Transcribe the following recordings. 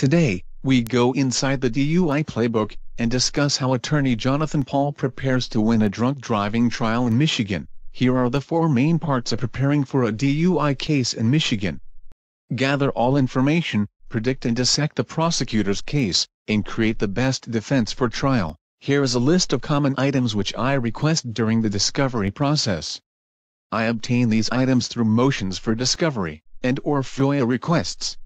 Today, we go inside the DUI playbook, and discuss how attorney Jonathan Paul prepares to win a drunk driving trial in Michigan. Here are the 4 main parts of preparing for a DUI case in Michigan. Gather all information, predict and dissect the prosecutor's case, and create the best defense for trial. Here is a list of common items which I request during the discovery process. I obtain these items through motions for discovery, and/or FOIA requests.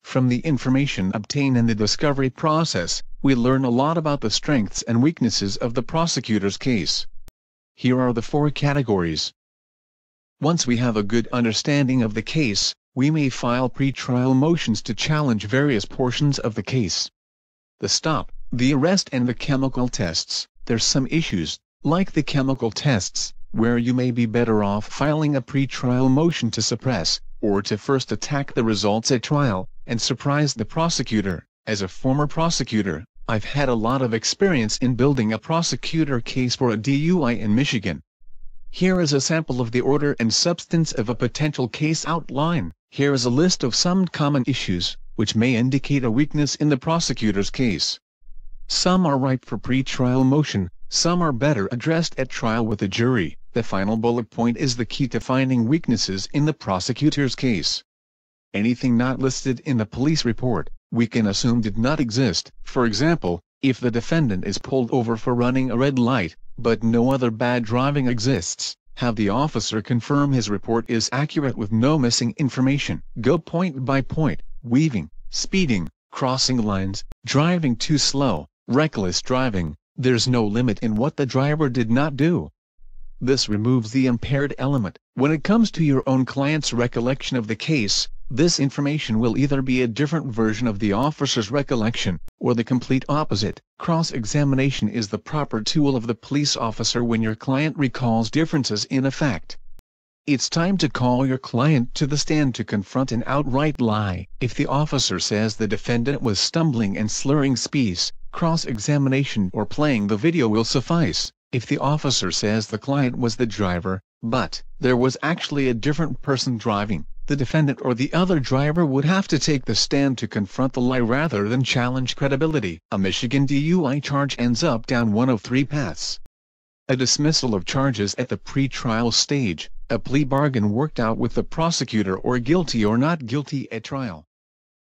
From the information obtained in the discovery process, we learn a lot about the strengths and weaknesses of the prosecutor's case. Here are the 4 categories. Once we have a good understanding of the case, we may file pretrial motions to challenge various portions of the case. The stop, the arrest and the chemical tests. There's some issues, like the chemical tests, where you may be better off filing a pretrial motion to suppress, or to first attack the results at trial, and surprise the prosecutor. As a former prosecutor, I've had a lot of experience in building a prosecutor case for a DUI in Michigan. Here is a sample of the order and substance of a potential case outline. Here is a list of some common issues, which may indicate a weakness in the prosecutor's case. Some are ripe for pretrial motion, some are better addressed at trial with a jury. The final bullet point is the key to finding weaknesses in the prosecutor's case. Anything not listed in the police report, we can assume did not exist. For example, if the defendant is pulled over for running a red light, but no other bad driving exists, have the officer confirm his report is accurate with no missing information. Go point by point: weaving, speeding, crossing lines, driving too slow, reckless driving. There's no limit in what the driver did not do. This removes the impaired element. When it comes to your own client's recollection of the case, this information will either be a different version of the officer's recollection, or the complete opposite. Cross-examination is the proper tool of the police officer when your client recalls differences in a fact. It's time to call your client to the stand to confront an outright lie. If the officer says the defendant was stumbling and slurring speech, cross-examination or playing the video will suffice. If the officer says the client was the driver, but there was actually a different person driving, the defendant or the other driver would have to take the stand to confront the lie rather than challenge credibility. A Michigan DUI charge ends up down one of 3 paths: a dismissal of charges at the pre-trial stage, a plea bargain worked out with the prosecutor, or guilty or not guilty at trial.